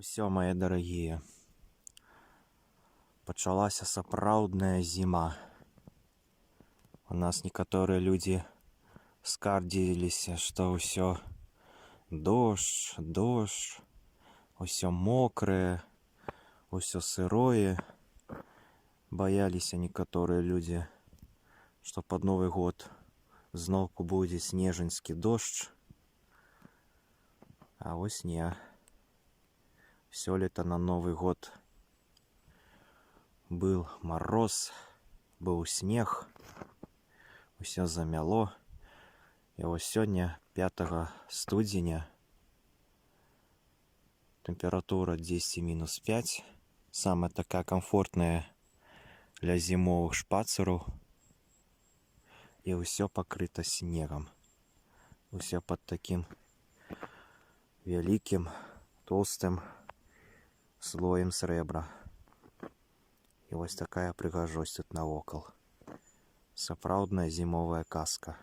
Усё, мои дорогие, пачалася сапраўдная зіма. У нас некаторыя людзі скардзіліся, што ўсё дождж, усё мокрае, усё сырое. Баяліся некаторыя людзі, што пад Новы год зноўку будзе снежаньскі дождж. А вось не. Сёлета на Новый год был мороз, быў снег, усё замяло. І вось сёння, 5 студзеня, тэмпература 10-5, самая такая комфортная для зімовых шпацыраў. І ўсё пакрыта снегам. Усё пад такім вялікім, толстым слоем срэбра. І вось такая прыгажосць тут навокал. Сапраўдная зімовая казка.